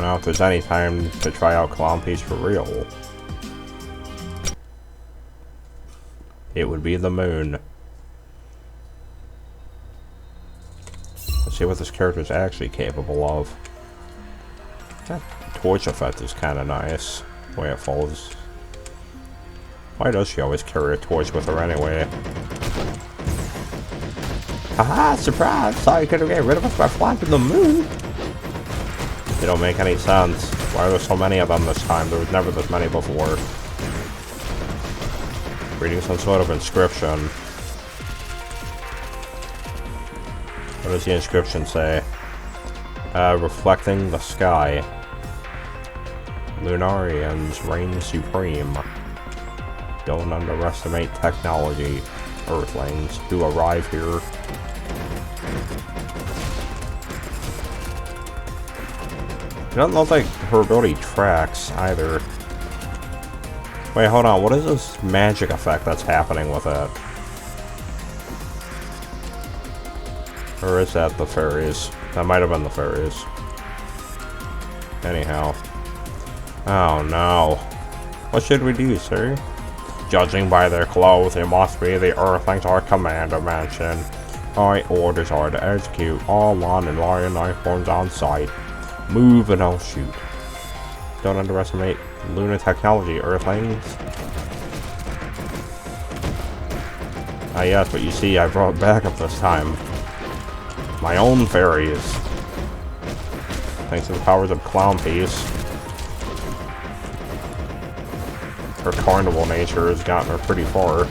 Well, now if there's any time to try out Clown Piece for real, it would be the moon. Let's see what this character is actually capable of. That torch effect is kind of nice, the way it falls. Why does she always carry a torch with her anyway? Haha, surprise! Thought you could get rid of us by flying to the moon! They don't make any sense. Why are there so many of them this time? There was never this many before. Reading some sort of inscription. What does the inscription say? Reflecting the sky. Lunarians reign supreme. Don't underestimate technology, Earthlings who arrive here. It doesn't look like her ability tracks either. Wait, hold on. What is this magic effect that's happening with it? Or is that the fairies? That might have been the fairies. Anyhow. Oh no. What should we do, sir? Judging by their clothes, it must be the Earthlings our commander mentioned. My orders are to execute all lawn and lion knife forms on sight. Move and I'll shoot. Don't underestimate lunar technology, Earthlings. Ah yes, but you see, I brought backup this time. My own fairies. Thanks to the powers of Clown Piece. Her carnival nature has gotten her pretty far.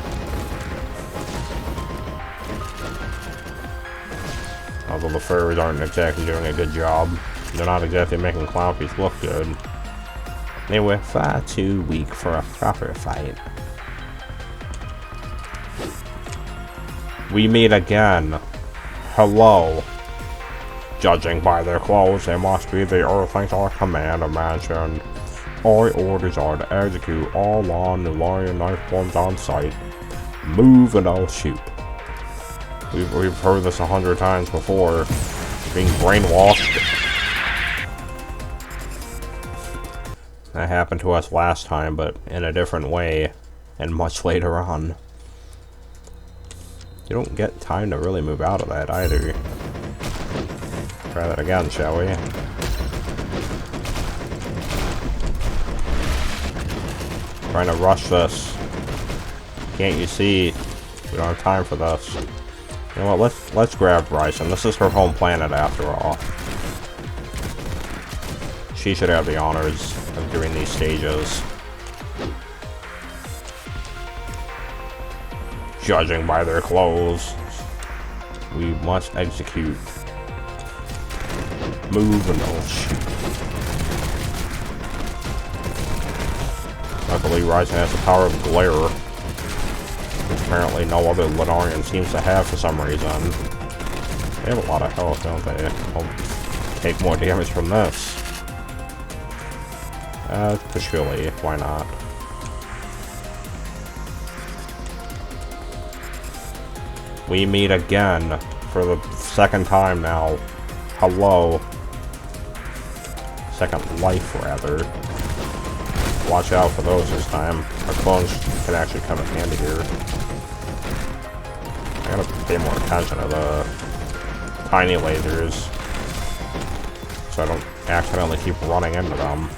Although the fairies aren't exactly doing a good job. They're not exactly making Clown Piece look good. They were far too weak for a proper fight. We meet again. Hello. Judging by their clothes, they must be the Earthlings our commander mentioned. Our orders are to execute all lawn and lion knife forms on sight. Move and I'll shoot. We've heard this 100 times before. Being brainwashed. That happened to us last time, but in a different way, and much later on. You don't get time to really move out of that either. Try that again, shall we? Trying to rush this. Can't you see? We don't have time for this. You know what? Let's grab Bryson. This is her home planet after all. She should have the honors of doing these stages. Judging by their clothes, we must execute. Move and I'll shoot. Luckily, Ryzen has the power of glare, which apparently no other Lunarian seems to have for some reason. They have a lot of health, don't they? I'll take more damage from this. Surely, why not? We meet again for the second time now. Hello. Second life, rather. Watch out for those this time. Our clones can actually come in handy here. I gotta pay more attention to the tiny lasers, so I don't accidentally keep running into them.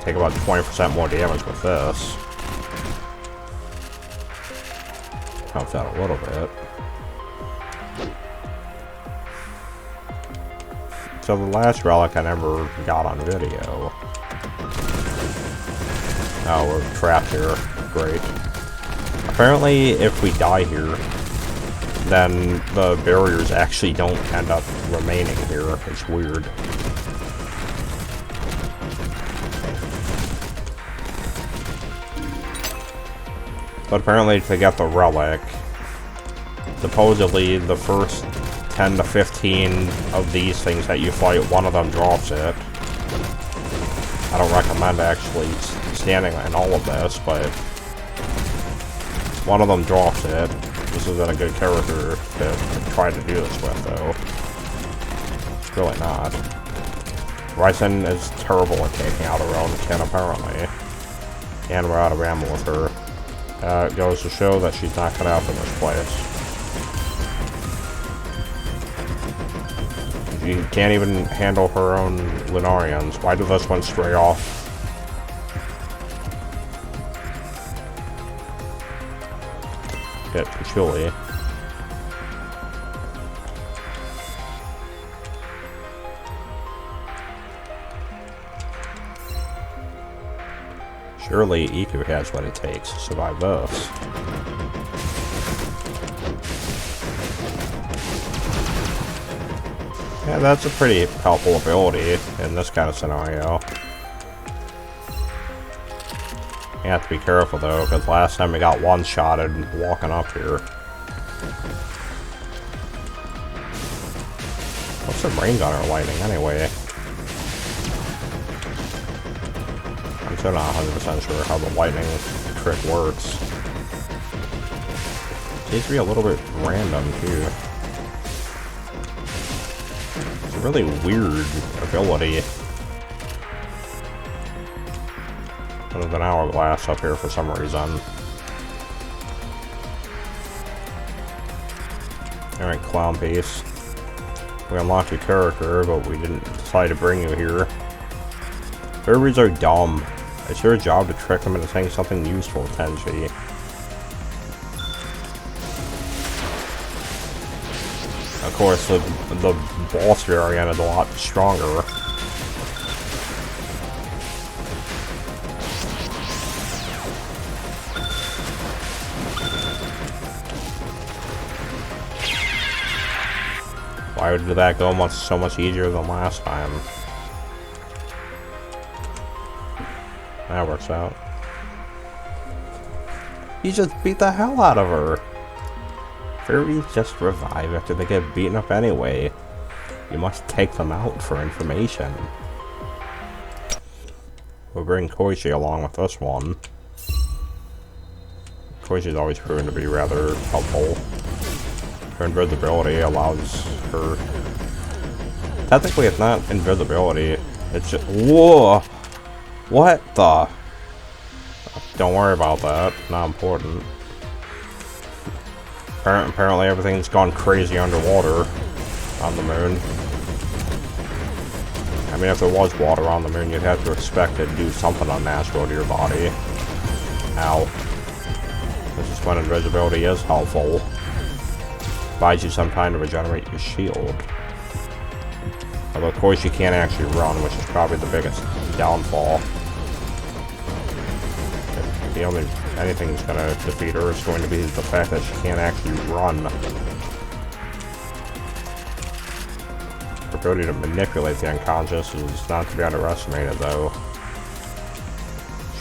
Take about 20% more damage with this. Helps out a little bit. So the last relic I never got on video. Oh, we're trapped here. Great. Apparently, if we die here, then the barriers actually don't end up remaining here. It's weird. But apparently to get the relic, supposedly the first 10 to 15 of these things that you fight, one of them drops it. I don't recommend actually standing in all of this, but one of them drops it. this isn't a good character to try to do this with, though. It's really not. Ryzen is terrible at taking out her own kin, apparently. And we're out of ammo with her. It goes to show that she's not cut out for this place. She can't even handle her own Lunarians. Why did this one stray off? Get chilly. Surely Iku has what it takes to survive this. Yeah, that's a pretty helpful ability in this kind of scenario. You have to be careful though, because last time we got one-shotted walking up here. What's the range on our lightning anyway? I'm still not 100% sure how the lightning trick works. Seems to be a little bit random too. It's a really weird ability. There's an hourglass up here for some reason. Alright, clown piece. We unlocked your character, but we didn't decide to bring you here. Fairies are dumb. It's your job to trick them into saying something useful, Tenchi. Of course, the boss variant is a lot stronger. Why would that go so much easier than last time? That works out. You just beat the hell out of her! Fairies just revive after they get beaten up anyway. You must take them out for information. We'll bring Koichi along with this one. Koichi's always proven to be rather helpful. Her invisibility allows her... Technically it's not invisibility, it's just... Whoa! What the? Don't worry about that, not important. Apparently everything's gone crazy underwater on the moon. I mean, if there was water on the moon, you'd have to expect it to do something unnatural to your body. Ow. This is when invisibility is helpful. Buys you some time to regenerate your shield. Although, of course, you can't actually run, which is probably the biggest downfall. The only anything that's going to defeat her is going to be the fact that she can't actually run. Her ability to manipulate the unconscious is not to be underestimated, though.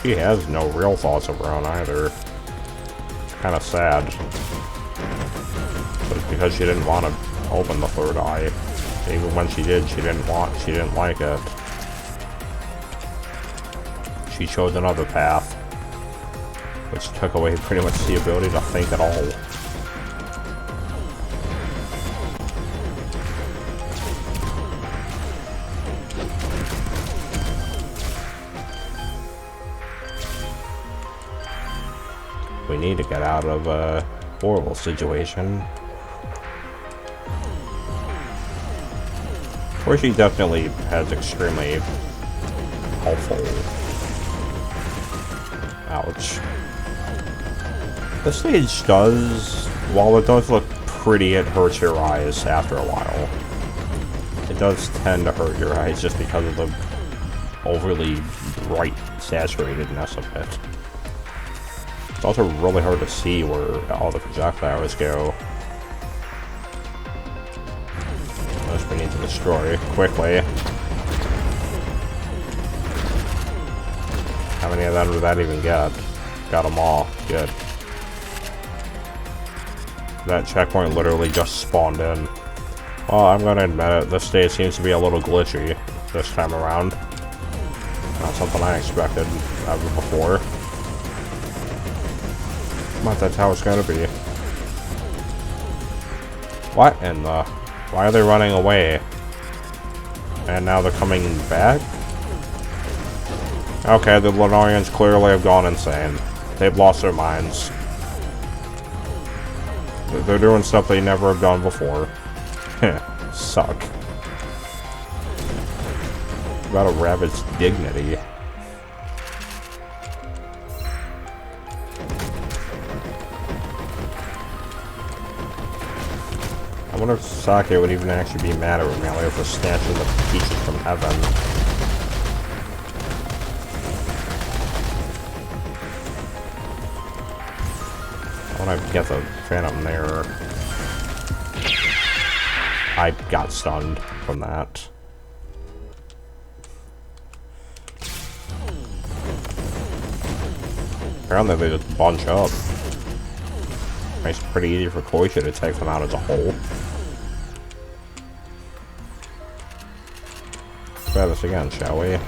She has no real thoughts of her own either. It's kind of sad. But it's because she didn't want to open the third eye. Even when she did, she didn't like it. She chose another path, which took away pretty much the ability to think at all. We need to get out of a horrible situation. Or she definitely has extremely helpful. Ouch. The stage does, while it does look pretty, it hurts your eyes after a while. It does tend to hurt your eyes just because of the overly bright saturatedness of it. It's also really hard to see where all the projectiles go. Those we need to destroy quickly. How many of them did that even get? Got them all. Good. That checkpoint literally just spawned in. Well, I'm gonna admit it, this stage seems to be a little glitchy this time around. Not something I expected ever before. But that's how it's gonna be. What in the... Why are they running away? And now they're coming back? Okay, the Lunarians clearly have gone insane. They've lost their minds. They're doing stuff they never have done before. Suck. About a rabbit's dignity. I wonder if Sake would even actually be mad at Romelia for snatching the peaches from heaven. I want to get the Phantom there. I got stunned from that. Apparently they just bunch up. Makes it pretty easy for Koisha to take them out as a whole. Try this again, shall we?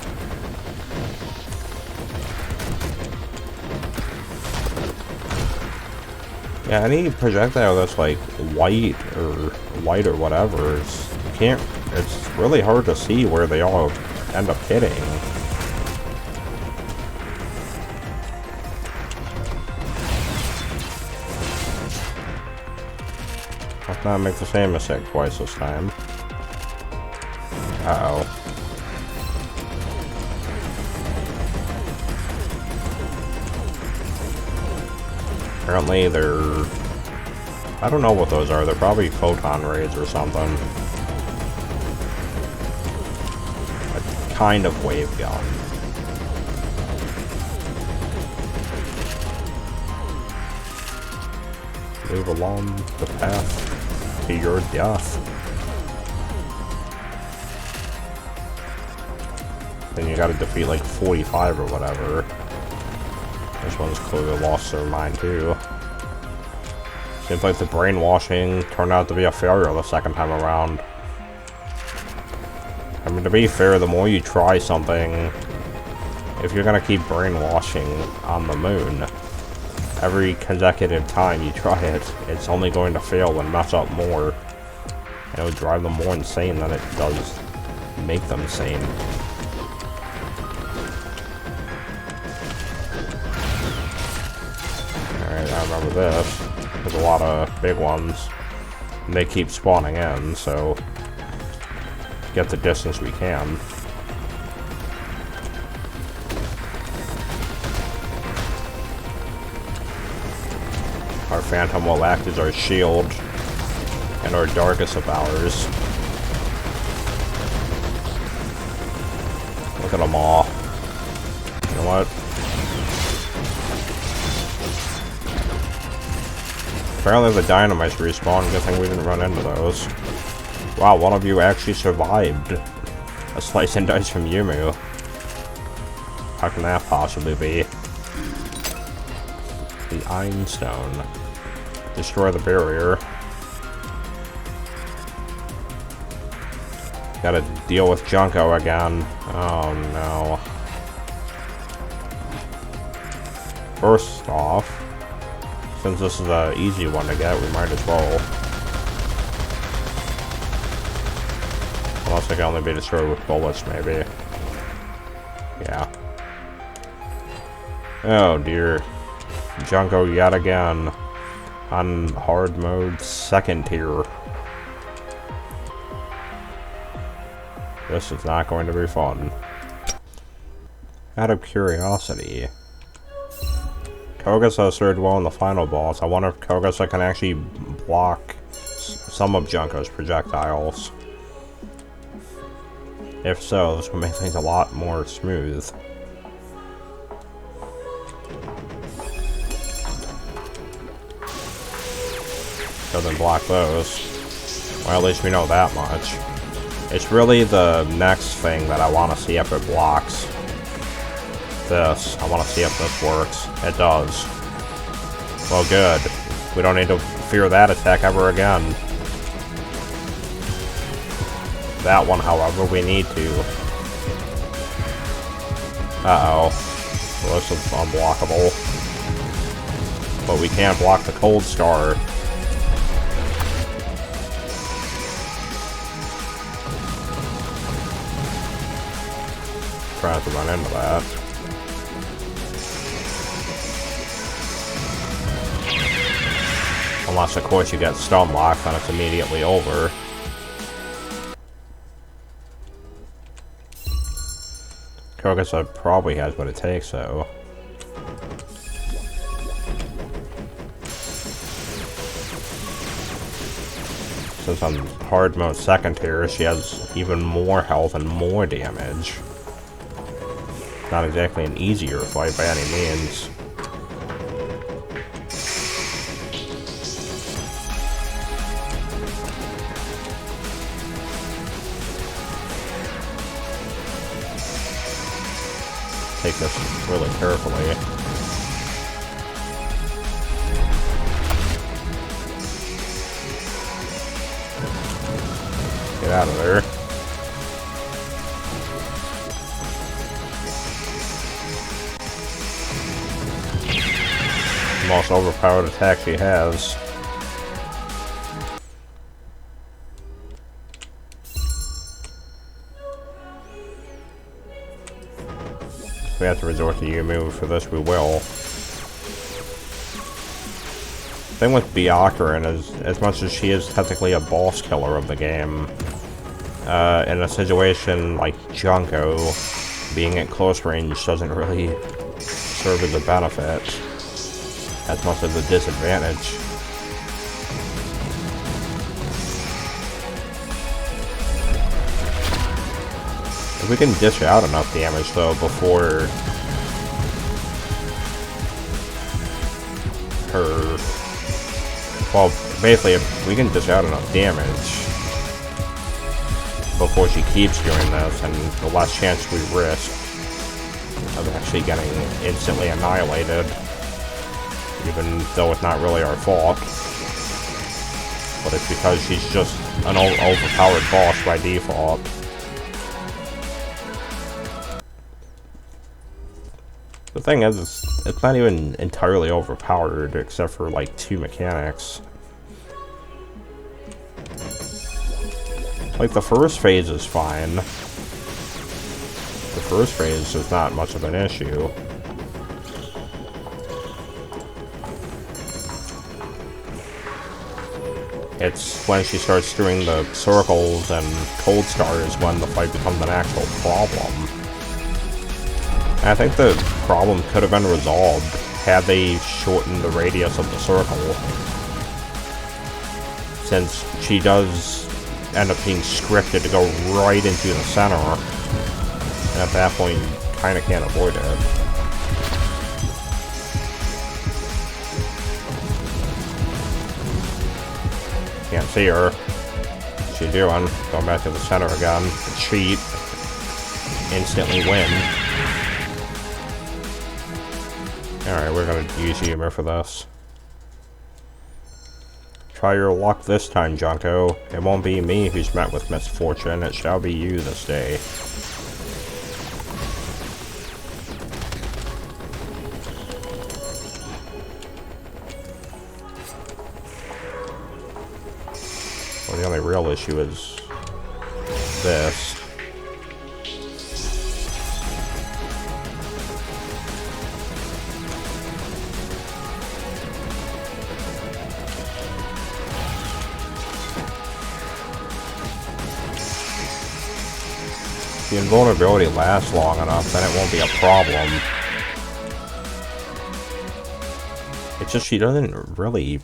Yeah, any projectile that's like white or whatever, it's really hard to see where they all end up hitting. Let's not make the same mistake twice this time. Uh-oh. Apparently they're... I don't know what those are. They're probably photon rays or something. A kind of wave gun. Move along the path to your death. Then you gotta defeat like 45 or whatever. This one's clearly lost their mind too. Seems like the brainwashing turned out to be a failure the second time around. I mean, to be fair, the more you try something, if you're gonna keep brainwashing on the moon, every consecutive time you try it, it's only going to fail and mess up more. And it would drive them more insane than it does make them sane. I remember this. There's a lot of big ones. And they keep spawning in, so get the distance we can. Our Phantom will act as our shield and our darkest of hours. Look at them all. You know what? Apparently the dynamites respawn. Good thing we didn't run into those. Wow, one of you actually survived a slice and dice from Yumu. How can that possibly be? The Einstone. Destroy the barrier. Gotta deal with Junko again. Oh no. First off, since this is an easy one to get, we might as well. Unless they can only be destroyed with bullets, maybe. Yeah. Oh dear. Junko yet again. On hard mode, second tier. This is not going to be fun. Out of curiosity, Kogasa served well in the final boss. I wonder if Kogasa can actually block some of Junko's projectiles. If so, this would make things a lot more smooth. Doesn't block those. Well, at least we know that much. It's really the next thing that I want to see if it blocks. This. I want to see if this works. It does. Well, good. We don't need to fear that attack ever again. That one, however, we need to. Uh-oh. Well, this is unblockable. But we can't block the cold star. tries to run into that. Unless, of course, you get stun locked, then it's immediately over. Kokusa probably has what it takes, though. Since on hard mode second tier, she has even more health and more damage. Not exactly an easier fight by any means. Take this really carefully. Get out of there. The most overpowered attack she has. If we have to resort to Yumu for this, we will. The thing with vtuber is, as much as she is technically a boss killer of the game, in a situation like Junko, being at close range doesn't really serve as a benefit, as much as a disadvantage. If we can dish out enough damage, though, before her... Well, basically, if we can dish out enough damage before she keeps doing this, and the less chance we risk of actually getting instantly annihilated, even though it's not really our fault. But it's because she's just an overpowered boss by default. The thing is, it's not even entirely overpowered, except for like 2 mechanics. Like, the first phase is fine. The first phase is not much of an issue. It's when she starts doing the circles and cold stars when the fight becomes an actual problem. And I think the problem could have been resolved had they shortened the radius of the circle. Since she does end up being scripted to go right into the center, and at that point you kinda can't avoid it. Can't see her. What's she doing? Going back to the center again. Cheat. Instantly win. Alright, we're gonna use humor for this. Try your luck this time, Junko. It won't be me who's met with misfortune, it shall be you this day. Well, the only real issue is this. If the invulnerability lasts long enough, then it won't be a problem. It's just she doesn't really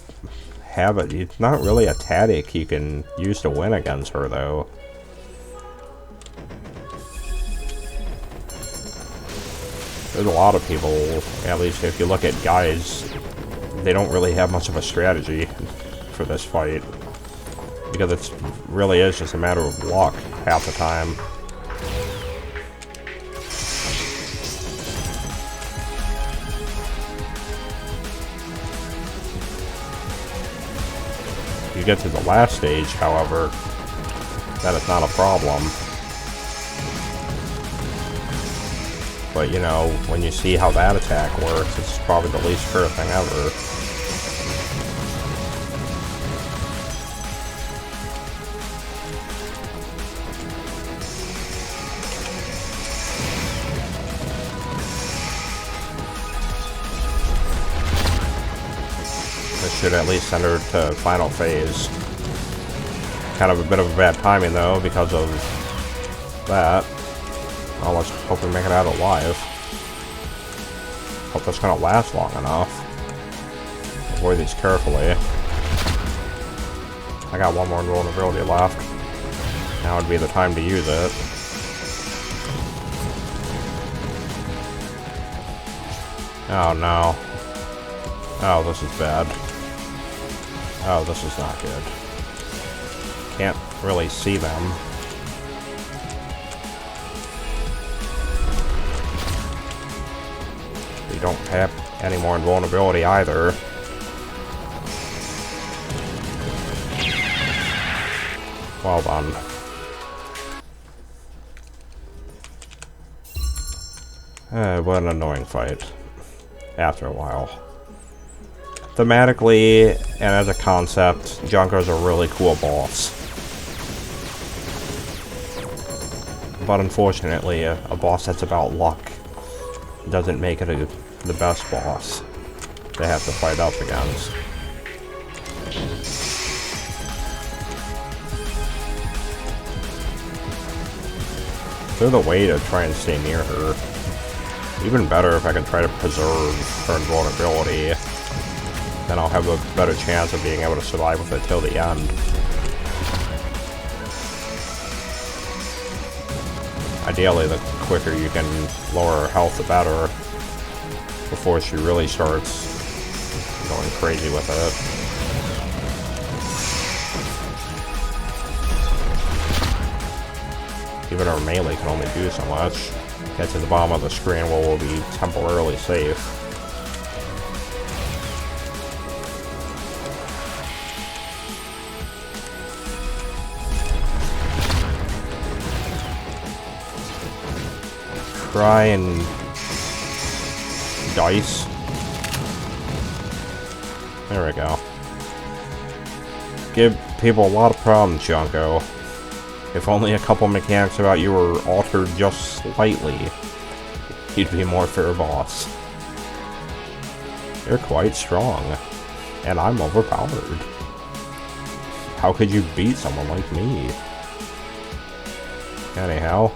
have it. It's not really a tactic you can use to win against her, though. There's a lot of people, at least if you look at guys, they don't really have much of a strategy for this fight. Because it really is just a matter of luck half the time. You get to the last stage, however, that is not a problem. But, you know, when you see how that attack works, it's probably the least fair thing ever. should at least send her to final phase. Kind of a bit of a bad timing though, because of that. Well, let's hope we make it out alive. Hope that's gonna last long enough. Avoid these carefully. I got one more invulnerability left. Now would be the time to use it. Oh no. Oh, this is bad. Oh, this is not good. Can't really see them. We don't have any more invulnerability either. Well done. What an annoying fight. After a while. Thematically, and as a concept, Junko's a really cool boss. But unfortunately, a boss that's about luck doesn't make it the best boss they have to fight up against. There's a way to try and stay near her. Even better if I can try to preserve her invulnerability. Then I'll have a better chance of being able to survive with it till the end. Ideally, the quicker you can lower her health, the better. Before she really starts going crazy with it. Even our melee can only do so much. Get to the bottom of the screen where we'll be temporarily safe. Try and dice. There we go. Give people a lot of problems, Junko. If only a couple mechanics about you were altered just slightly, you'd be a more fair boss. You're quite strong, and I'm overpowered. How could you beat someone like me? Anyhow,